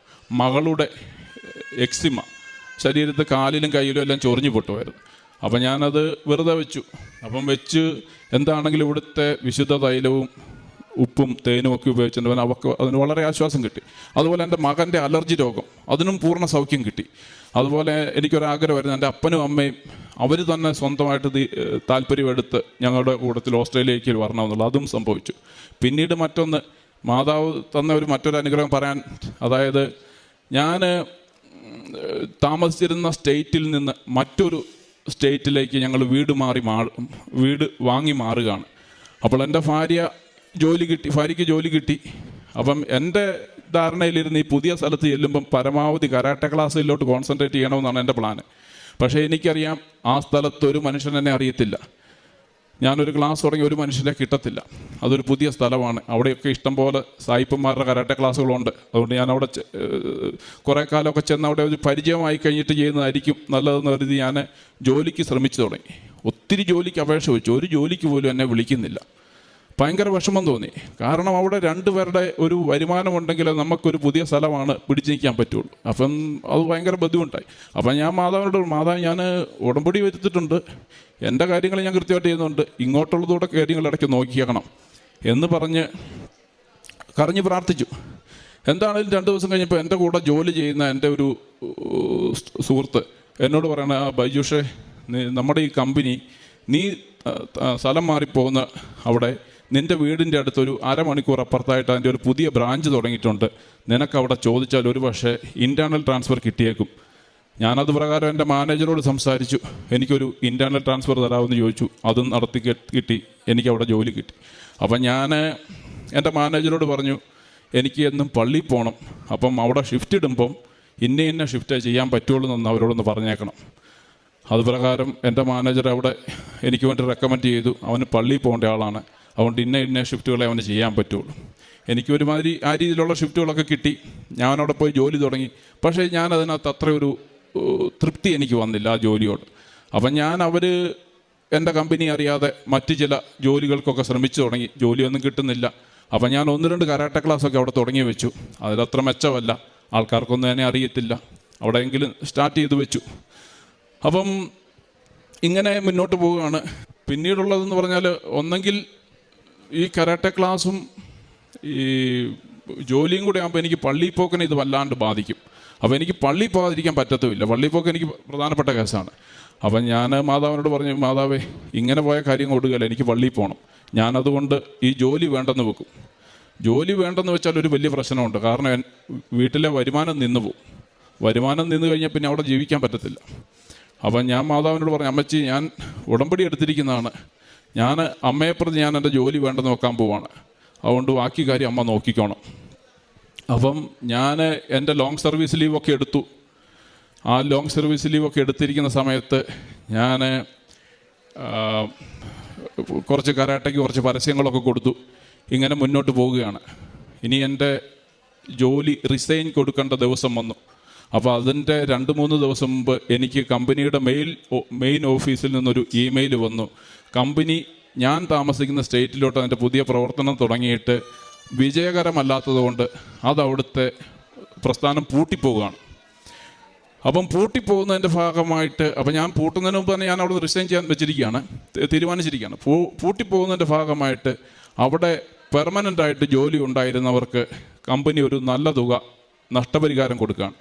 മകളുടെ എക്സിമ, ശരീരത്ത് കാലിലും കയ്യിലും എല്ലാം ചൊറിഞ്ഞു പൊട്ടുമായിരുന്നു. അപ്പം ഞാനത് വെറുതെ വെച്ചു. അപ്പം വെച്ച് എന്താണെങ്കിലും ഇവിടുത്തെ വിശുദ്ധ തൈലവും ഉപ്പും തേനും ഒക്കെ ഉപയോഗിച്ചിട്ട് അവർക്ക് അതിന് വളരെ ആശ്വാസം കിട്ടി. അതുപോലെ എൻ്റെ മകൻ്റെ അലർജി രോഗം, അതിനും പൂർണ്ണ സൗഖ്യം കിട്ടി. അതുപോലെ എനിക്കൊരാഗ്രഹമായിരുന്നു, എൻ്റെ അപ്പനും അമ്മയും അവർ തന്നെ സ്വന്തമായിട്ട് താല്പര്യമെടുത്ത് ഞങ്ങളുടെ കൂട്ടത്തിൽ ഓസ്ട്രേലിയയിലേക്ക് വരണമെന്നുള്ളത്, അതും സംഭവിച്ചു. പിന്നീട് മറ്റൊന്ന്, മാതാവ് തന്ന മറ്റൊരു അനുഗ്രഹം പറയാൻ, അതായത് ഞാൻ താമസിച്ചിരുന്ന സ്റ്റേറ്റിൽ നിന്ന് മറ്റൊരു സ്റ്റേറ്റിലേക്ക് ഞങ്ങൾ വീട് വാങ്ങി മാറുകയാണ്. അപ്പോൾ എൻ്റെ ഭാര്യയ്ക്ക് ജോലി കിട്ടി. അപ്പം എൻ്റെ ധാരണയിലിരുന്ന് ഈ പുതിയ സ്ഥലത്ത് ചെല്ലുമ്പം പരമാവധി കരാട്ടെ ക്ലാസ്സിലോട്ട് കോൺസെൻട്രേറ്റ് ചെയ്യണമെന്നാണ് എൻ്റെ പ്ലാന്. പക്ഷേ എനിക്കറിയാം, ആ സ്ഥലത്ത് ഒരു മനുഷ്യൻ എന്നെ അറിയത്തില്ല. ഞാനൊരു ക്ലാസ് തുടങ്ങി ഒരു മനുഷ്യനെ കിട്ടത്തില്ല. അതൊരു പുതിയ സ്ഥലമാണ്. അവിടെയൊക്കെ ഇഷ്ടംപോലെ സായിപ്പന്മാരുടെ കരാട്ടെ ക്ലാസ്സുകളുണ്ട്. അതുകൊണ്ട് ഞാൻ അവിടെ കുറേ കാലമൊക്കെ ചെന്ന് അവിടെ ഒരു പരിചയമായി കഴിഞ്ഞിട്ട് ചെയ്യുന്നതായിരിക്കും നല്ലതെന്ന് കരുതി ഞാൻ ജോലിക്ക് ശ്രമിച്ചു തുടങ്ങി. ഒത്തിരി ജോലിക്ക് അപേക്ഷ വെച്ചു, ഒരു ജോലിക്ക് പോലും എന്നെ വിളിക്കുന്നില്ല. ഭയങ്കര വിഷമം തോന്നി. കാരണം അവിടെ 2 പേരുടെ ഒരു വരുമാനമുണ്ടെങ്കിൽ നമുക്കൊരു പുതിയ സ്ഥലമാണ് പിടിച്ചു നിൽക്കാൻ പറ്റുള്ളൂ. അപ്പം അത് ഭയങ്കര ബുദ്ധിമുട്ടായി. അപ്പം ഞാൻ മാതാവിനോട്, മാതാവ്, ഞാൻ ഉടമ്പടി വരുത്തിയിട്ടുണ്ട്, എൻ്റെ കാര്യങ്ങൾ ഞാൻ കൃത്യമായിട്ട് ചെയ്യുന്നുണ്ട്, ഇങ്ങോട്ടുള്ളതൂടെ കാര്യങ്ങൾ ഇടയ്ക്ക് നോക്കിയേക്കണം എന്ന് പറഞ്ഞ് കരഞ്ഞ് പ്രാർത്ഥിച്ചു. എന്താണെങ്കിലും 2 ദിവസം കഴിഞ്ഞപ്പോൾ എൻ്റെ കൂടെ ജോലി ചെയ്യുന്ന എൻ്റെ ഒരു സുഹൃത്ത് എന്നോട് പറയണ, ബൈജുഷേ, നമ്മുടെ ഈ കമ്പനി, നീ സ്ഥലം മാറിപ്പോകുന്ന അവിടെ നിൻ്റെ വീടിൻ്റെ അടുത്തൊരു അരമണിക്കൂർ അപ്പുറത്തായിട്ട് അതിൻ്റെ ഒരു പുതിയ ബ്രാഞ്ച് തുടങ്ങിയിട്ടുണ്ട്, നിനക്കവിടെ ചോദിച്ചാൽ ഒരു പക്ഷേ ഇൻറ്റേർണൽ ട്രാൻസ്ഫർ കിട്ടിയേക്കും. ഞാനത് പ്രകാരം എൻ്റെ മാനേജറോട് സംസാരിച്ചു. എനിക്കൊരു ഇൻറ്റേർണൽ ട്രാൻസ്ഫർ തരാമെന്ന് ചോദിച്ചു. അതും നടത്തി കിട്ടി. എനിക്കവിടെ ജോലി കിട്ടി. അപ്പം ഞാൻ എൻ്റെ മാനേജറോട് പറഞ്ഞു, എനിക്ക് എന്നും പള്ളിയിൽ പോകണം. അപ്പം അവിടെ ഷിഫ്റ്റ് ഇടുമ്പം ഇന്ന ഷിഫ്റ്റേ ചെയ്യാൻ പറ്റുള്ളൂ എന്ന് അവരോടൊന്ന് പറഞ്ഞേക്കണം. അതുപ്രകാരം എൻ്റെ മാനേജർ അവിടെ എനിക്ക് വേണ്ടി റെക്കമെൻഡ് ചെയ്തു. അവന് പള്ളിയിൽ പോകേണ്ട ആളാണ്, അതുകൊണ്ട് ഇന്ന ഷിഫ്റ്റുകളെ അവന് ചെയ്യാൻ പറ്റുള്ളൂ. എനിക്ക് ഒരുമാതിരി ആ രീതിയിലുള്ള ഷിഫ്റ്റുകളൊക്കെ കിട്ടി. ഞാനവിടെ പോയി ജോലി തുടങ്ങി. പക്ഷേ ഞാനതിനകത്ത് അത്ര ഒരു തൃപ്തി എനിക്ക് വന്നില്ല ആ ജോലിയോട്. അപ്പം അവർ എൻ്റെ കമ്പനി അറിയാതെ മറ്റ് ചില ജോലികൾക്കൊക്കെ ശ്രമിച്ചു തുടങ്ങി. ജോലിയൊന്നും കിട്ടുന്നില്ല. അപ്പം ഞാൻ 1-2 കരാട്ടെ ക്ലാസ്സൊക്കെ അവിടെ തുടങ്ങി വെച്ചു. അതിലത്ര മെച്ചമല്ല, ആൾക്കാർക്കൊന്നും എന്നെ അറിയത്തില്ല. അവിടെയെങ്കിലും സ്റ്റാർട്ട് ചെയ്ത് വെച്ചു. അപ്പം ഇങ്ങനെ മുന്നോട്ട് പോവുകയാണ്. പിന്നീടുള്ളതെന്ന് പറഞ്ഞാൽ, ഒന്നെങ്കിൽ ഈ കരാട്ടെ ക്ലാസ്സും ഈ ജോലിയും കൂടെ ആകുമ്പോൾ എനിക്ക് പള്ളിയിൽ പോക്കിനെ ഇത് വല്ലാണ്ട് ബാധിക്കും. അപ്പോൾ എനിക്ക് പള്ളിയിൽ പോകാതിരിക്കാൻ പറ്റത്തുമില്ല. പള്ളിയിൽ പോക്ക് എനിക്ക് പ്രധാനപ്പെട്ട കേസാണ്. അപ്പം ഞാൻ മാതാവിനോട് പറഞ്ഞു, മാതാവേ, ഇങ്ങനെ പോയ കാര്യം കൊടുക്കുകയല്ല, എനിക്ക് പള്ളിയിൽ പോകണം. ഞാനതുകൊണ്ട് ഈ ജോലി വേണ്ടെന്ന് വെക്കും. ജോലി വേണ്ടെന്ന് വെച്ചാൽ ഒരു വലിയ പ്രശ്നമുണ്ട്. കാരണം വീട്ടിലെ വരുമാനം നിന്ന് പോകും. വരുമാനം നിന്ന് കഴിഞ്ഞാൽ പിന്നെ അവിടെ ജീവിക്കാൻ പറ്റത്തില്ല. അപ്പം ഞാൻ മാതാവിനോട് പറഞ്ഞു, അമ്മച്ചി, ഞാൻ ഉടമ്പടി എടുത്തിരിക്കുന്നതാണ്. ഞാൻ അമ്മയെ പ്രതി ഞാൻ എൻ്റെ ജോലി വേണ്ടെന്ന് നോക്കാൻ പോവാണ്. അതുകൊണ്ട് ബാക്കി കാര്യം അമ്മ നോക്കിക്കോണം. അപ്പം ഞാൻ എൻ്റെ ലോങ് സർവീസ് ലീവൊക്കെ എടുത്തു. ആ ലോങ് സർവീസ് ലീവൊക്കെ എടുത്തിരിക്കുന്ന സമയത്ത് ഞാൻ കുറച്ച് കരാട്ടയ്ക്ക് കുറച്ച് പരസ്യങ്ങളൊക്കെ കൊടുത്തു. ഇങ്ങനെ മുന്നോട്ട് പോവുകയാണ്. ഇനി എൻ്റെ ജോലി റിസൈൻ കൊടുക്കേണ്ട ദിവസം വന്നു. അപ്പോൾ അതിൻ്റെ 2-3 ദിവസം മുമ്പ് എനിക്ക് കമ്പനിയുടെ മെയിൻ ഓഫീസിൽ നിന്നൊരു ഇമെയിൽ വന്നു. കമ്പനി ഞാൻ താമസിക്കുന്ന സ്റ്റേറ്റിലോട്ട് അതിൻ്റെ പുതിയ പ്രവർത്തനം തുടങ്ങിയിട്ട് വിജയകരമല്ലാത്തതുകൊണ്ട് അതവിടുത്തെ പ്രസ്ഥാനം പൂട്ടിപ്പോവുകയാണ്. അപ്പം പൂട്ടിപ്പോകുന്നതിൻ്റെ ഭാഗമായിട്ട്, അപ്പം ഞാൻ പൂട്ടുന്നതിന് മുമ്പ് തന്നെ ഞാൻ അവിടെ റിസൈൻ ചെയ്യാൻ തീരുമാനിച്ചിരിക്കുകയാണ്. പൂട്ടിപ്പോകുന്നതിൻ്റെ ഭാഗമായിട്ട് അവിടെ പെർമനൻ്റായിട്ട് ജോലി ഉണ്ടായിരുന്നവർക്ക് കമ്പനി ഒരു നല്ല തുക നഷ്ടപരിഹാരം കൊടുക്കുകയാണ്.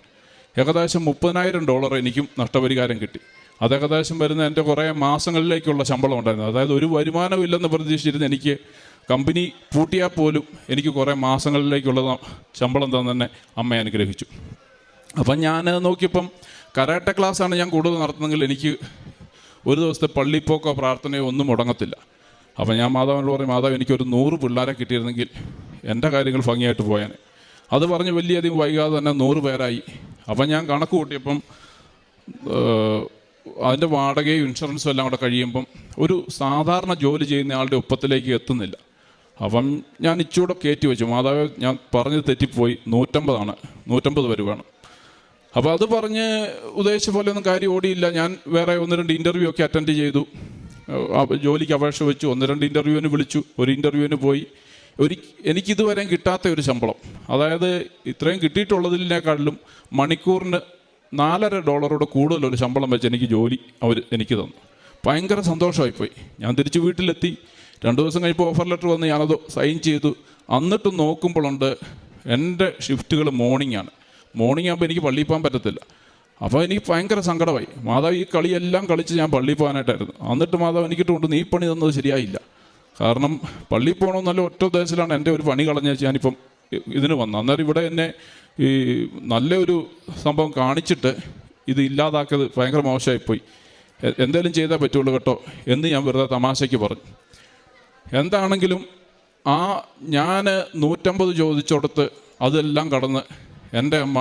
ഏകദേശം $30,000 എനിക്കും നഷ്ടപരിഹാരം കിട്ടി. അത് ഏകദേശം വരുന്ന എൻ്റെ കുറേ മാസങ്ങളിലേക്കുള്ള ശമ്പളം ഉണ്ടായിരുന്നു. അതായത് ഒരു വരുമാനമില്ലെന്ന് പ്രതീക്ഷിച്ചിരുന്ന എനിക്ക് കമ്പനി പൂട്ടിയാൽ പോലും എനിക്ക് കുറേ മാസങ്ങളിലേക്കുള്ള ശമ്പളം തന്നെ അമ്മ അനുഗ്രഹിച്ചു. അപ്പം ഞാൻ നോക്കിയപ്പം കരാട്ടെ ക്ലാസ്സാണ് ഞാൻ കൂടുതൽ നടത്തുന്നതെങ്കിൽ എനിക്ക് ഒരു ദിവസത്തെ പള്ളിപ്പോക്കോ പ്രാർത്ഥനയോ ഒന്നും മുടങ്ങത്തില്ല. അപ്പം ഞാൻ മാതാവിനോട് പറയും, മാതാവ്, എനിക്കൊരു 100 പിള്ളേരെ കിട്ടിയിരുന്നെങ്കിൽ എൻ്റെ കാര്യങ്ങൾ ഭംഗിയായിട്ട് പോയാൽ. അത് പറഞ്ഞ് വലിയധികം വൈകാതെ തന്നെ 100 പേരായി. അപ്പം ഞാൻ കണക്ക് കൂട്ടിയപ്പം അതിൻ്റെ വാടകയും ഇൻഷുറൻസും എല്ലാം കൂടെ കഴിയുമ്പം ഒരു സാധാരണ ജോലി ചെയ്യുന്ന ആളുടെ ഒപ്പത്തിലേക്ക് എത്തുന്നില്ല. അപ്പം ഞാൻ ഇച്ചൂടെ കയറ്റി വെച്ചു. മാതാവ്, ഞാൻ പറഞ്ഞത് തെറ്റിപ്പോയി, 150 പേര് വേണം. അപ്പോൾ അത് പറഞ്ഞ് ഉദ്ദേശിച്ച പോലെ ഒന്നും കാര്യം ഓടിയില്ല. ഞാൻ വേറെ 1-2 ഇൻ്റർവ്യൂ ഒക്കെ അറ്റൻഡ് ചെയ്തു. ജോലിക്ക് അപേക്ഷ വെച്ചു. 1-2 ഇൻ്റർവ്യൂവിന് വിളിച്ചു. ഒരു ഇൻ്റർവ്യൂവിന് പോയി. എനിക്കിതുവരെയും കിട്ടാത്ത ഒരു ശമ്പളം, അതായത് ഇത്രയും കിട്ടിയിട്ടുള്ളതിനേക്കാളും മണിക്കൂറിന് $4.50 കൂടുതലൊരു ശമ്പളം വെച്ച് എനിക്ക് ജോലി അവർ എനിക്ക് തന്നു. ഭയങ്കര സന്തോഷമായിപ്പോയി. ഞാൻ തിരിച്ച് വീട്ടിലെത്തി. 2 ദിവസം കഴിഞ്ഞപ്പോൾ ഓഫർ ലെറ്റർ വന്ന് ഞാനത് സൈൻ ചെയ്തു. എന്നിട്ടും നോക്കുമ്പോഴുണ്ട് എൻ്റെ ഷിഫ്റ്റുകൾ മോർണിംഗ് ആകുമ്പോൾ എനിക്ക് പള്ളിയിൽ പോകാൻ പറ്റത്തില്ല. അപ്പോൾ എനിക്ക് ഭയങ്കര സങ്കടമായി. മാതാവ് ഈ കളിയെല്ലാം കളിച്ച് ഞാൻ പള്ളിയിൽ പോകാനായിട്ടായിരുന്നു. എന്നിട്ട് മാതാവ് എനിക്കിട്ടുണ്ട്, നീ പണി തന്നത് ശരിയായില്ല. കാരണം പള്ളിയിൽ പോകണമെന്നല്ല ഒറ്റ ഉദ്ദേശത്തിലാണ് എൻ്റെ ഒരു പണി കളഞ്ഞ ഞാനിപ്പം ഇതിന് വന്നത്. അന്നേരം ഇവിടെ എന്നെ ഈ നല്ലൊരു സംഭവം കാണിച്ചിട്ട് ഇത് ഇല്ലാതാക്കിയത് ഭയങ്കര മോശമായിപ്പോയി. എന്തെങ്കിലും ചെയ്തേ പറ്റുള്ളൂ കേട്ടോ എന്ന് ഞാൻ വെറുതെ തമാശയ്ക്ക് പറഞ്ഞു. എന്താണെങ്കിലും ഞാൻ 150 ചോദിച്ചോടത്ത് അതെല്ലാം കടന്ന് എൻ്റെ അമ്മ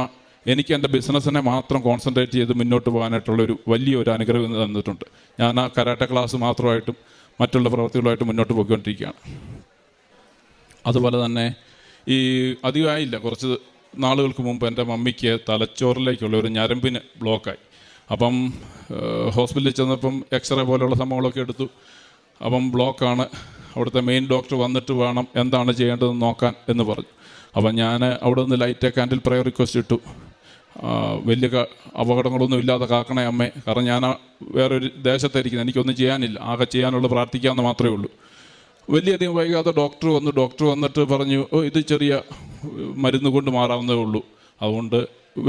എനിക്ക് എൻ്റെ ബിസിനസ്സിനെ മാത്രം കോൺസെൻട്രേറ്റ് ചെയ്ത് മുന്നോട്ട് പോകാനായിട്ടുള്ളൊരു വലിയൊരു അനുഗ്രഹം തന്നിട്ടുണ്ട്. ഞാൻ ആ കരാട്ടെ ക്ലാസ് മാത്രമായിട്ടും മറ്റുള്ള പ്രവൃത്തികളുമായിട്ട് മുന്നോട്ട് പോയിക്കൊണ്ടിരിക്കുകയാണ്. അതുപോലെ തന്നെ ഈ അധികമായില്ല, കുറച്ച് നാളുകൾക്ക് മുമ്പ് എൻ്റെ മമ്മിക്ക് തലച്ചോറിലേക്കുള്ള ഒരു ഞരമ്പിന് ബ്ലോക്കായി. അപ്പം ഹോസ്പിറ്റലിൽ ചെന്നപ്പം എക്സ്റേ പോലെയുള്ള സംഭവങ്ങളൊക്കെ എടുത്തു. അപ്പം ബ്ലോക്കാണ്. അവിടുത്തെ മെയിൻ ഡോക്ടർ വന്നിട്ട് വേണം എന്താണ് ചെയ്യേണ്ടതെന്ന് നോക്കാൻ എന്ന് പറഞ്ഞു. അപ്പം ഞാൻ അവിടെ നിന്ന് ലൈറ്റ് കാൻഡിൽ പ്രയർ റിക്വസ്റ്റ് ഇട്ടു. വലിയ അപകടങ്ങളൊന്നും ഇല്ലാതെ കാക്കണേ അമ്മേ, കാരണം ഞാൻ വേറൊരു ദേശത്തായിരിക്കുന്നത്, എനിക്കൊന്നും ചെയ്യാനില്ല, ആകെ ചെയ്യാനുള്ള പ്രാർത്ഥിക്കാമെന്ന് മാത്രമേ ഉള്ളൂ. വലിയധികം വൈകാതെ ഡോക്ടർ വന്നിട്ട് പറഞ്ഞു, ഇത് ചെറിയ മരുന്ന് കൊണ്ട് മാറാവുന്നതേ ഉള്ളൂ, അതുകൊണ്ട്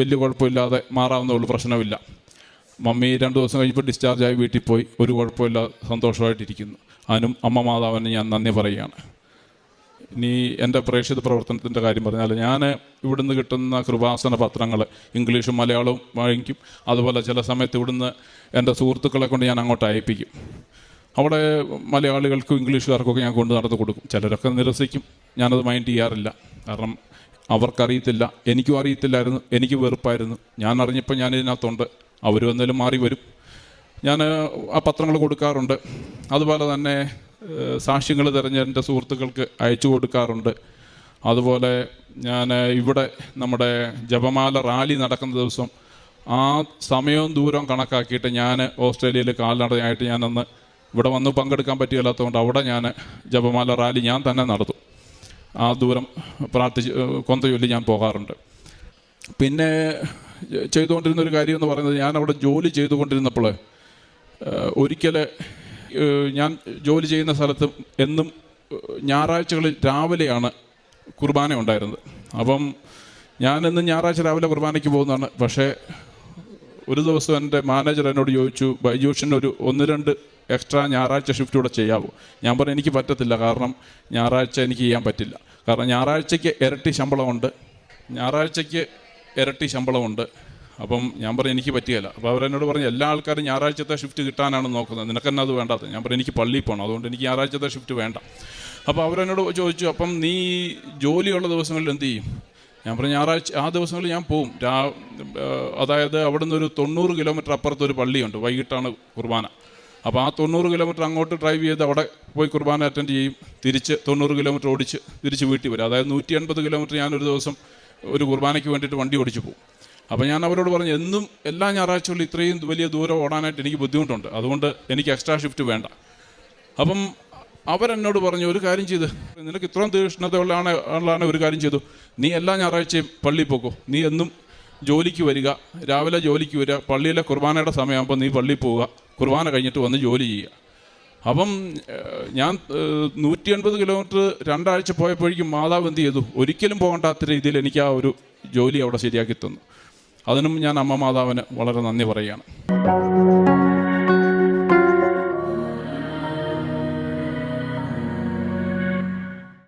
വലിയ കുഴപ്പമില്ലാതെ മാറാവുന്നേ ഉള്ളൂ, പ്രശ്നമില്ല. മമ്മി 2 ദിവസം കഴിഞ്ഞപ്പോൾ ഡിസ്ചാർജായി വീട്ടിൽ പോയി. ഒരു കുഴപ്പമില്ല, സന്തോഷമായിട്ടിരിക്കുന്നു. അതിനും അമ്മ മാതാവിന് ഞാൻ നന്ദി പറയുകയാണ്. ഇനി എൻ്റെ പ്രേക്ഷിത പ്രവർത്തനത്തിൻ്റെ കാര്യം പറഞ്ഞാൽ ഞാൻ ഇവിടുന്ന് കിട്ടുന്ന കൃപാസന പത്രങ്ങൾ ഇംഗ്ലീഷും മലയാളവും വാങ്ങിക്കും. അതുപോലെ ചില സമയത്ത് ഇവിടുന്ന് എൻ്റെ സുഹൃത്തുക്കളെ കൊണ്ട് ഞാൻ അങ്ങോട്ട് അയപ്പിക്കും. അവിടെ മലയാളികൾക്കും ഇംഗ്ലീഷുകാർക്കൊക്കെ ഞാൻ കൊണ്ട് നടന്ന് കൊടുക്കും. ചിലരൊക്കെ നിരസിക്കും, ഞാനത് മൈൻഡ് ചെയ്യാറില്ല. കാരണം അവർക്കറിയത്തില്ല, എനിക്കും അറിയത്തില്ലായിരുന്നു, എനിക്ക് വെറുപ്പായിരുന്നു. ഞാൻ അറിഞ്ഞപ്പോൾ ഞാനിതിനകത്തുണ്ട്, അവർ വന്നാലും മാറി വരും. ഞാൻ ആ പത്രങ്ങൾ കൊടുക്കാറുണ്ട്. അതുപോലെ തന്നെ സാക്ഷ്യങ്ങൾ തിരഞ്ഞ് എൻ്റെ സുഹൃത്തുക്കൾക്ക് അയച്ചു കൊടുക്കാറുണ്ട്. അതുപോലെ ഞാൻ ഇവിടെ നമ്മുടെ ജപമാല റാലി നടക്കുന്ന ദിവസം ആ സമയവും ദൂരവും കണക്കാക്കിയിട്ട് ഞാൻ ഓസ്ട്രേലിയയിൽ കാൽനടയായിട്ട് ഞാനന്ന് ഇവിടെ വന്ന് പങ്കെടുക്കാൻ പറ്റില്ലാത്തതുകൊണ്ട് അവിടെ ഞാൻ ജപമാല റാലി ഞാൻ തന്നെ നടത്തും. ആ ദൂരം പ്രാർത്ഥിച്ച് കൊന്ത ചൊല്ലി ഞാൻ പോകാറുണ്ട്. പിന്നെ ചെയ്തുകൊണ്ടിരുന്നൊരു കാര്യം എന്ന് പറയുന്നത്, ഞാൻ അവിടെ ജോലി ചെയ്തുകൊണ്ടിരുന്നപ്പോൾ ഒരിക്കൽ ഞാൻ ജോലി ചെയ്യുന്ന സ്ഥലത്ത് എന്നും ഞായറാഴ്ചകളിൽ രാവിലെയാണ് കുർബാന ഉണ്ടായിരുന്നത്. അപ്പം ഞാനെന്നും ഞായറാഴ്ച രാവിലെ കുർബാനയ്ക്ക് പോകുന്നതാണ്. പക്ഷേ ഒരു ദിവസം എൻ്റെ മാനേജർ എന്നോട് ചോദിച്ചു, ബൈജൂഷിന് ഒരു 1-2 എക്സ്ട്രാ ഞായറാഴ്ച ഷിഫ്റ്റ് കൂടെ ചെയ്യാവോ? ഞാൻ പറഞ്ഞു എനിക്ക് പറ്റത്തില്ല, കാരണം ഞായറാഴ്ച എനിക്ക് ചെയ്യാൻ പറ്റില്ല. കാരണം ഞായറാഴ്ചയ്ക്ക് ഇരട്ടി ശമ്പളമുണ്ട്. അപ്പം ഞാൻ പറഞ്ഞു എനിക്ക് പറ്റുകയില്ല. അപ്പോൾ അവരെന്നോട് പറഞ്ഞു എല്ലാ ആൾക്കാരും ഞായറാഴ്ചത്തെ ഷിഫ്റ്റ് കിട്ടാനാണ് നോക്കുന്നത്, നിനക്കെന്നെ അത് വേണ്ടാത്തത്. ഞാൻ പറഞ്ഞു എനിക്ക് പള്ളിയിൽ പോകണം, അതുകൊണ്ട് എനിക്ക് ഞായറാഴ്ചത്തെ ഷിഫ്റ്റ് വേണ്ട. അപ്പോൾ അവരെന്നോട് ചോദിച്ചു, അപ്പം നീ ജോലിയുള്ള ദിവസങ്ങളിൽ എന്ത് ചെയ്യും? ഞാൻ പറഞ്ഞു ഞായറാഴ്ച ആ ദിവസങ്ങളിൽ ഞാൻ പോവും. അതായത് അവിടെ നിന്ന് ഒരു 90 കിലോമീറ്റർ അപ്പുറത്തൊരു പള്ളിയുണ്ട്, വൈകിട്ടാണ് കുർബാന. അപ്പോൾ ആ 90 കിലോമീറ്റർ അങ്ങോട്ട് ഡ്രൈവ് ചെയ്ത് അവിടെ പോയി കുർബാന അറ്റൻഡ് ചെയ്യും, തിരിച്ച് 90 കിലോമീറ്റർ ഓടിച്ച് തിരിച്ച് വീട്ടിൽ വരും. അതായത് 180 കിലോമീറ്റർ ഞാനൊരു ദിവസം ഒരു കുർബാനയ്ക്ക് വേണ്ടിയിട്ട് വണ്ടി ഓടിച്ച് പോകും. അപ്പോൾ ഞാൻ അവരോട് പറഞ്ഞു, എന്നും എല്ലാ ഞായറാഴ്ചകളിലും ഇത്രയും വലിയ ദൂരം ഓടാനായിട്ട് എനിക്ക് ബുദ്ധിമുട്ടുണ്ട്, അതുകൊണ്ട് എനിക്ക് എക്സ്ട്രാ ഷിഫ്റ്റ് വേണ്ട. അപ്പം അവരെന്നോട് പറഞ്ഞു, ഒരു കാര്യം ചെയ്ത്, നിനക്ക് ഇത്രയും തീഷ്ണതയുള്ളതാണ് ഒരു കാര്യം ചെയ്തു, നീ എല്ലാ ഞായറാഴ്ചയും പള്ളിയിൽ പോക്കോ, നീ എന്നും ജോലിക്ക് വരിക, രാവിലെ ജോലിക്ക് വരിക, പള്ളിയിലെ കുർബാനയുടെ സമയമാകുമ്പോൾ നീ പള്ളിയിൽ പോവുക, കുർബാന കഴിഞ്ഞിട്ട് വന്ന് ജോലി ചെയ്യുക. അപ്പം ഞാൻ 180 കിലോമീറ്റർ 2 ആഴ്ച പോയപ്പോഴേക്കും മാതാവ് എന്ത് ചെയ്തു, ഒരിക്കലും പോകണ്ടാത്ത രീതിയിൽ എനിക്ക് ആ ഒരു ജോലി അവിടെ ശരിയാക്കി തന്നു. അതിനും ഞാൻ അമ്മ മാതാവിന് വളരെ നന്ദി പറയുകയാണ്.